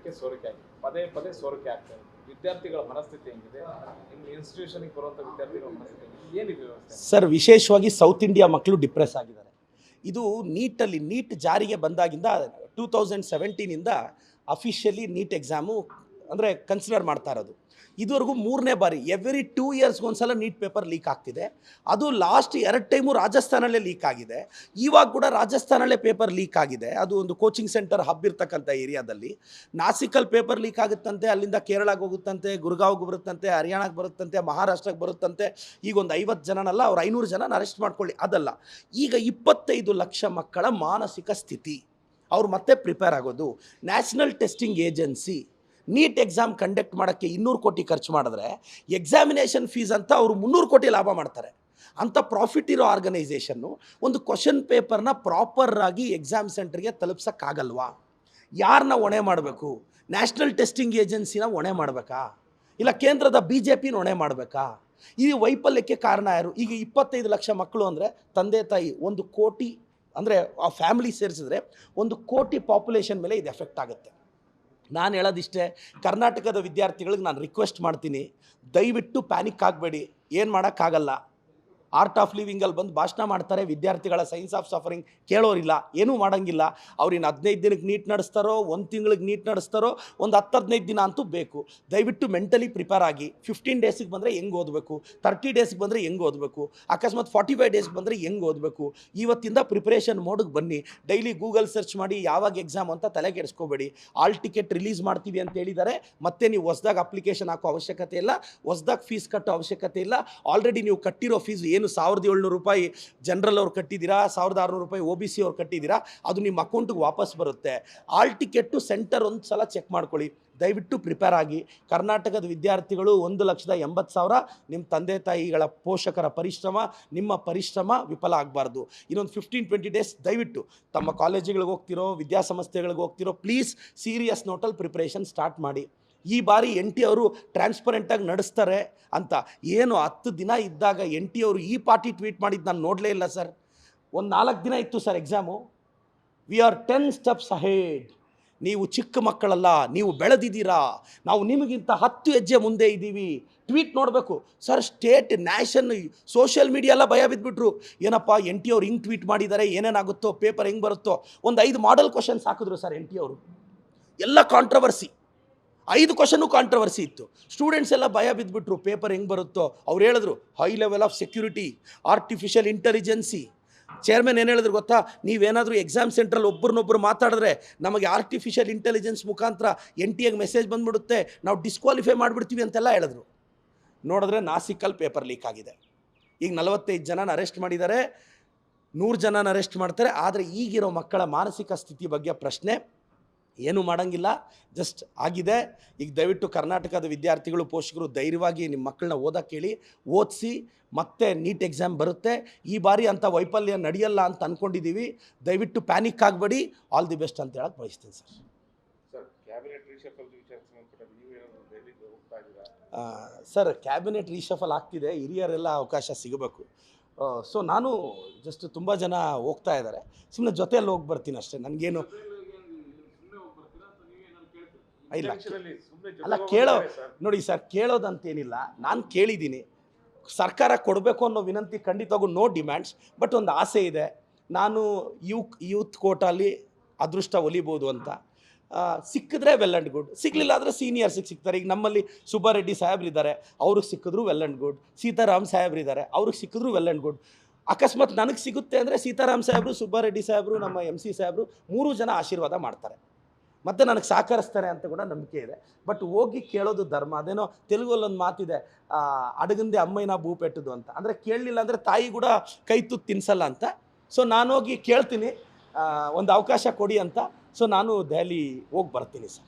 ವರ್ಷಕ್ಕೆ ಸೋರಿಕೆ ಆಗಿದೆ, ಪದೇ ಪದೇ ಸೋರಿಕೆ ಆಗ್ತಾ ಇದೆ. ವಿದ್ಯಾರ್ಥಿಗಳ ಮನಸ್ಥಿತಿ ಹೆಂಗಿದೆ, ನಿಮ್ಮ ಇನ್ಸ್ಟಿಟ್ಯೂಷನ್ಗೆ ಬರುವಂಥ ವಿದ್ಯಾರ್ಥಿಗಳ ಮನಸ್ಥಿತಿ ಹೆಂಗಿದೆ, ಏನಿದೆ ವ್ಯವಸ್ಥೆ? ಸರ್, ವಿಶೇಷವಾಗಿ ಸೌತ್ ಇಂಡಿಯಾ ಮಕ್ಕಳು ಡಿಪ್ರೆಸ್ ಆಗಿದ್ದಾರೆ. ಇದು ನೀಟ್ ಜಾರಿಗೆ ಬಂದಾಗಿಂದ 2017ಇಂದ ಅಫಿಷಿಯಲಿ ನೀಟ್ ಎಕ್ಸಾಮು ಅಂದರೆ ಕನ್ಸಿಡರ್ ಮಾಡ್ತಾ ಇರೋದು. ಇದುವರೆಗೂ 3ನೇ ಬಾರಿ, ಎವ್ರಿ 2 ಇಯರ್ಸ್ಗೊಂದ್ಸಲ ನೀಟ್ ಪೇಪರ್ ಲೀಕ್ ಆಗ್ತಿದೆ. ಅದು ಲಾಸ್ಟ್ 2 ಟೈಮು ರಾಜಸ್ಥಾನಲ್ಲೇ ಲೀಕ್ ಆಗಿದೆ. ಇವಾಗ ಕೂಡ ರಾಜಸ್ಥಾನಲ್ಲೇ ಪೇಪರ್ ಲೀಕ್ ಆಗಿದೆ. ಅದು ಒಂದು ಕೋಚಿಂಗ್ ಸೆಂಟರ್ ಹಬ್ ಇರ್ತಕ್ಕಂಥ ಏರಿಯಾದಲ್ಲಿ. ನಾಸಿಕಲ್ಲಿ ಪೇಪರ್ ಲೀಕ್ ಆಗುತ್ತಂತೆ, ಅಲ್ಲಿಂದ ಕೇರಳಕ್ಕೆ ಹೋಗುತ್ತಂತೆ, ಗುರ್ಗಾವ್ಗೆ ಬರುತ್ತಂತೆ, ಹರಿಯಾಣಕ್ಕೆ ಬರುತ್ತಂತೆ, ಮಹಾರಾಷ್ಟ್ರಕ್ಕೆ ಬರುತ್ತಂತೆ. ಈಗ ಒಂದು 50 ಜನನಲ್ಲ, ಅವ್ರು 500 ಜನನ ಅರೆಸ್ಟ್ ಮಾಡ್ಕೊಳ್ಳಿ. ಅದಲ್ಲ, ಈಗ 25 ಲಕ್ಷ ಮಕ್ಕಳ ಮಾನಸಿಕ ಸ್ಥಿತಿ. ಅವ್ರು ಮತ್ತೆ ಪ್ರಿಪೇರ್ ಆಗೋದು. National testing agency NEET exam conduct ಮಾಡೋಕ್ಕೆ 200 ಕೋಟಿ ಖರ್ಚು ಮಾಡಿದ್ರೆ ಎಕ್ಸಾಮಿನೇಷನ್ ಫೀಸ್ ಅಂತ ಅವರು 300 ಕೋಟಿ ಲಾಭ ಮಾಡ್ತಾರೆ. ಅಂಥ ಪ್ರಾಫಿಟ್ ಇರೋ ಆರ್ಗನೈಸೇಷನ್ನು ಒಂದು ಕ್ವಶನ್ ಪೇಪರ್ನ ಪ್ರಾಪರಾಗಿ ಎಕ್ಸಾಮ್ ಸೆಂಟರ್ಗೆ ತಲುಪ್ಸೋಕ್ಕಾಗಲ್ವಾ? ಯಾರನ್ನ ಹೊಣೆ ಮಾಡಬೇಕು? ನ್ಯಾಷನಲ್ ಟೆಸ್ಟಿಂಗ್ ಏಜೆನ್ಸಿನ ಹೊಣೆ ಮಾಡಬೇಕಾ, ಇಲ್ಲ ಕೇಂದ್ರದ BJP ಹೊಣೆ ಮಾಡಬೇಕಾ? ಈ ವೈಫಲ್ಯಕ್ಕೆ ಕಾರಣ ಯಾರು? ಈಗ 25 ಲಕ್ಷ ಮಕ್ಕಳು ಅಂದರೆ ತಂದೆ ತಾಯಿ 1 ಕೋಟಿ, ಅಂದರೆ ಆ ಫ್ಯಾಮಿಲಿ ಸೇರಿಸಿದ್ರೆ 1 ಕೋಟಿ ಪಾಪ್ಯುಲೇಷನ್ ಮೇಲೆ ಇದು ಎಫೆಕ್ಟ್ ಆಗುತ್ತೆ. ನಾನು ಹೇಳೋದಿಷ್ಟೇ, ಕರ್ನಾಟಕದ ವಿದ್ಯಾರ್ಥಿಗಳಿಗೆ ನಾನು ರಿಕ್ವೆಸ್ಟ್ ಮಾಡ್ತೀನಿ, ದಯವಿಟ್ಟು ಪ್ಯಾನಿಕ್ ಆಗಬೇಡಿ. ಏನು ಮಾಡೋಕ್ಕಾಗಲ್ಲ. ಆರ್ಟ್ ಆಫ್ ಲಿವಿಂಗಲ್ಲಿ ಬಂದು ಭಾಷಣ ಮಾಡ್ತಾರೆ, ವಿದ್ಯಾರ್ಥಿಗಳ ಸೈನ್ಸ್ ಆಫ್ ಸಫರಿಂಗ್ ಕೇಳೋರಿಲ್ಲ, ಏನೂ ಮಾಡೋಂಗಿಲ್ಲ. ಅವ್ರಿನ್ನು 15 ದಿನಕ್ಕೆ ನೀಟ್ ನಡೆಸ್ತಾರೋ, 1 ತಿಂಗಳಿಗೆ ನೀಟ್ ನಡೆಸ್ತಾರೋ, ಒಂದು 10-15 ದಿನ ಅಂತೂ ಬೇಕು. ದಯವಿಟ್ಟು ಮೆಂಟಲಿ ಪ್ರಿಪೇರ್ ಆಗಿ. 15 ಡೇಸಿಗೆ ಬಂದರೆ ಹೆಂಗೆ ಓದಬೇಕು, 30 ಡೇಸ್ಗೆ ಬಂದರೆ ಹೆಂಗೆ ಓದಬೇಕು, ಅಕಸ್ಮಾತ್ 45 ಡೇಸ್ಗೆ ಬಂದರೆ ಹೆಂಗೆ ಓದಬೇಕು. ಇವತ್ತಿಂದ ಪ್ರಿಪ್ರೇಷನ್ ಮೋಡಿಗೆ ಬನ್ನಿ. ಡೈಲಿ ಗೂಗಲ್ ಸರ್ಚ್ ಮಾಡಿ ಯಾವಾಗ ಎಕ್ಸಾಮ್ ಅಂತ ತಲೆ ಕೆಡಿಸ್ಕೋಬೇಡಿ. ಆಲ್ ಟಿಕೆಟ್ ರಿಲೀಸ್ ಮಾಡ್ತೀವಿ ಅಂತ ಹೇಳಿದ್ದಾರೆ. ಮತ್ತೆ ನೀವು ಹೊಸದಾಗಿ ಅಪ್ಲಿಕೇಶನ್ ಹಾಕೋ ಅವಶ್ಯಕತೆ ಇಲ್ಲ, ಹೊಸದಾಗಿ ಫೀಸ್ ಕಟ್ಟೋ ಅವಶ್ಯಕತೆ ಇಲ್ಲ. ಆಲ್ರೆಡಿ ನೀವು ಕಟ್ಟಿರೋ ಫೀಸ್ ಏನು 1700 ರೂಪಾಯಿ ಜನರಲ್ ಅವ್ರು ಕಟ್ಟಿದ್ದೀರಾ, 1600 ರೂಪಾಯಿ OBC ಅವ್ರು ಕಟ್ಟಿದ್ದೀರಾ, ಅದು ನಿಮ್ಮ ಅಕೌಂಟಿಗೆ ವಾಪಸ್ ಬರುತ್ತೆ. ಆಲ್ ಟಿಕೆಟ್ಟು ಸೆಂಟರ್ ಒಂದು ಸಲ ಚೆಕ್ ಮಾಡ್ಕೊಳ್ಳಿ. ದಯವಿಟ್ಟು ಪ್ರಿಪೇರ್ ಆಗಿ. ಕರ್ನಾಟಕದ ವಿದ್ಯಾರ್ಥಿಗಳು 1,80,000 ನಿಮ್ಮ ತಂದೆ ತಾಯಿಗಳ ಪೋಷಕರ ಪರಿಶ್ರಮ, ನಿಮ್ಮ ಪರಿಶ್ರಮ ವಿಫಲ ಆಗಬಾರ್ದು. ಇನ್ನೊಂದು 15-20 ಡೇಸ್ ದಯವಿಟ್ಟು ತಮ್ಮ ಕಾಲೇಜುಗಳಿಗೆ ಹೋಗ್ತಿರೋ, ವಿದ್ಯಾಸಂಸ್ಥೆಗಳಿಗೆ ಹೋಗ್ತಿರೋ, ಪ್ಲೀಸ್ ಸೀರಿಯಸ್ ನೋಟಲ್ಲಿ ಪ್ರಿಪ್ರೇಷನ್ ಸ್ಟಾರ್ಟ್ ಮಾಡಿ. ಈ ಬಾರಿ NT ಅವರು ಟ್ರಾನ್ಸ್ಪರೆಂಟಾಗಿ ನಡೆಸ್ತಾರೆ ಅಂತ ಏನು 10 ದಿನ ಇದ್ದಾಗ NT ಅವರು ಈ ಪಾರ್ಟಿ ಟ್ವೀಟ್ ಮಾಡಿದ್ದು ನಾನು ನೋಡಲೇ ಇಲ್ಲ ಸರ್. ಒಂದು 4 ದಿನ ಇತ್ತು sir exam. We are 10 steps ahead. ನೀವು ಚಿಕ್ಕ ಮಕ್ಕಳಲ್ಲ, ನೀವು ಬೆಳೆದಿದ್ದೀರಾ, ನಾವು ನಿಮಗಿಂತ 10 ಹೆಜ್ಜೆ ಮುಂದೆ ಇದ್ದೀವಿ. ಟ್ವೀಟ್ ನೋಡಬೇಕು sir. State, nation, social media ಎಲ್ಲ ಭಯ ಬಿದ್ದುಬಿಟ್ರು. ಏನಪ್ಪ NT ಅವ್ರು ಹಿಂಗೆ ಟ್ವೀಟ್ ಮಾಡಿದ್ದಾರೆ, ಏನೇನಾಗುತ್ತೋ, ಪೇಪರ್ ಹೆಂಗೆ ಬರುತ್ತೋ. ಒಂದು 5 ಮಾಡಲ್ ಕ್ವಶನ್ಸ್ ಹಾಕಿದ್ರು ಸರ್ NT ಅವರು. ಎಲ್ಲ ಕಾಂಟ್ರವರ್ಸಿ, 5 ಕ್ವಶನ್ನು ಕಾಂಟ್ರವರ್ಸಿ ಇತ್ತು. ಸ್ಟೂಡೆಂಟ್ಸ್ ಎಲ್ಲ ಭಯ ಬಿದ್ದುಬಿಟ್ರು, ಪೇಪರ್ ಹೆಂಗೆ ಬರುತ್ತೋ. ಅವ್ರು ಹೇಳಿದ್ರು high level of security, artificial intelligence. Chairman ಏನು ಹೇಳಿದ್ರು ಗೊತ್ತಾ? ನೀವೇನಾದರೂ ಎಕ್ಸಾಮ್ ಸೆಂಟ್ರಲ್ಲಿ ಒಬ್ಬರನ್ನೊಬ್ಬರು ಮಾತಾಡಿದ್ರೆ ನಮಗೆ ಆರ್ಟಿಫಿಷಿಯಲ್ ಇಂಟೆಲಿಜೆನ್ಸ್ ಮುಖಾಂತರ NTAಗೆ ಮೆಸೇಜ್ ಬಂದುಬಿಡುತ್ತೆ, ನಾವು ಡಿಸ್ಕ್ವಾಲಿಫೈ ಮಾಡಿಬಿಡ್ತೀವಿ ಅಂತೆಲ್ಲ ಹೇಳಿದ್ರು. ನೋಡಿದ್ರೆ ನಾಸಿಕಲ್ಲಿ ಪೇಪರ್ ಲೀಕ್ ಆಗಿದೆ. ಈಗ 45 ಜನನ ಅರೆಸ್ಟ್ ಮಾಡಿದ್ದಾರೆ, 100 ಜನನ ಅರೆಸ್ಟ್ ಮಾಡ್ತಾರೆ. ಆದರೆ ಈಗಿರೋ ಮಕ್ಕಳ ಮಾನಸಿಕ ಸ್ಥಿತಿ ಬಗ್ಗೆ ಪ್ರಶ್ನೆ ಏನೂ ಮಾಡೋಂಗಿಲ್ಲ, ಜಸ್ಟ್ ಆಗಿದೆ. ಈಗ ದಯವಿಟ್ಟು ಕರ್ನಾಟಕದ ವಿದ್ಯಾರ್ಥಿಗಳು, ಪೋಷಕರು ಧೈರ್ಯವಾಗಿ ನಿಮ್ಮ ಮಕ್ಕಳನ್ನ ಓದೋಕ್ಕೆ ಹೇಳಿ, ಓದಿಸಿ. ಮತ್ತೆ ನೀಟ್ ಎಕ್ಸಾಮ್ ಬರುತ್ತೆ. ಈ ಬಾರಿ ಅಂಥ ವೈಫಲ್ಯ ನಡೆಯಲ್ಲ ಅಂತ ಅಂದ್ಕೊಂಡಿದ್ದೀವಿ. ದಯವಿಟ್ಟು ಪ್ಯಾನಿಕ್ ಆಗಬೇಡಿ. ಆಲ್ ದಿ ಬೆಸ್ಟ್ ಅಂತ ಹೇಳಕ್ಕೆ ಬಯಸ್ತೀನಿ ಸರ್. ಸರ್, ಕ್ಯಾಬಿನೆಟ್ ರೀಶಫಲ್ ಆಗ್ತಿದೆ, ಹಿರಿಯರೆಲ್ಲ ಅವಕಾಶ ಸಿಗಬೇಕು. ಸೊ ನಾನು ಜಸ್ಟ್ ತುಂಬ ಜನ ಹೋಗ್ತಾ ಇದ್ದಾರೆ, ಸುಮ್ಮನೆ ಜೊತೆಯಲ್ಲಿ ಹೋಗಿ ಬರ್ತೀನಿ ಅಷ್ಟೇ. ನನಗೇನು ಇಲ್ಲ, ಅಲ್ಲ ಕೇಳೋ ನೋಡಿ ಸರ್, ಕೇಳೋದಂತೇನಿಲ್ಲ. ನಾನು ಕೇಳಿದ್ದೀನಿ, ಸರ್ಕಾರ ಕೊಡಬೇಕು ಅನ್ನೋ ವಿನಂತಿ ಖಂಡಿತವಾಗೂ ನೋ ಡಿಮ್ಯಾಂಡ್ಸ್. ಬಟ್ ಒಂದು ಆಸೆ ಇದೆ, ನಾನು ಯೂತ್ ಕೋಟಾಲಿ ಅದೃಷ್ಟ ಒಲಿಬೋದು ಅಂತ. ಸಿಕ್ಕಿದ್ರೆ ವೆಲ್ ಆ್ಯಂಡ್ ಗುಡ್, ಸಿಗಲಿಲ್ಲ ಅಂದರೆ ಸೀನಿಯರ್ಸಿಗೆ ಸಿಗ್ತಾರೆ. ಈಗ ನಮ್ಮಲ್ಲಿ ಸುಬ್ಬಾರೆಡ್ಡಿ ಸಾಹೇಬ್ರಿದ್ದಾರೆ, ಅವ್ರಿಗೆ ಸಿಕ್ಕಿದ್ರು ವೆಲ್ ಆ್ಯಂಡ್ ಗುಡ್. ಸೀತಾರಾಮ್ ಸಾಹೇಬ್ರಿದ್ದಾರೆ, ಅವ್ರಿಗೆ ಸಿಕ್ಕಿದ್ರು ವೆಲ್ ಆ್ಯಂಡ್ ಗುಡ್. ಅಕಸ್ಮಾತ್ ನನಗೆ ಸಿಗುತ್ತೆ ಅಂದರೆ ಸೀತಾರಾಮ್ ಸಾಹೇಬರು, ಸುಬ್ಬಾರೆಡ್ಡಿ ಸಾಹೇಬರು, ನಮ್ಮ MC ಸಾಹೇಬರು 3 ಜನ ಆಶೀರ್ವಾದ ಮಾಡ್ತಾರೆ, ಮತ್ತು ನನಗೆ ಸಹಕರಿಸ್ತಾರೆ ಅಂತ ಕೂಡ ನಂಬಿಕೆ ಇದೆ. ಬಟ್ ಹೋಗಿ ಕೇಳೋದು ಧರ್ಮ. ಅದೇನೋ ತೆಲುಗಲ್ಲೊಂದು ಮಾತಿದೆ, ಅಡಗಂದೆ ಅಮ್ಮಯ್ಯನ ಭೂ ಪೆಟ್ಟದು ಅಂತ. ಅಂದರೆ ಕೇಳಲಿಲ್ಲ ಅಂದರೆ ತಾಯಿ ಕೂಡ ಕೈ ತುತ್ತು ತಿನ್ಸಲ್ಲ ಅಂತ. ಸೊ ನಾನು ಹೋಗಿ ಕೇಳ್ತೀನಿ, ಒಂದು ಅವಕಾಶ ಕೊಡಿ ಅಂತ. ಸೊ ನಾನು ದೆಹಲಿ ಹೋಗಿ ಬರ್ತೀನಿ ಸರ್.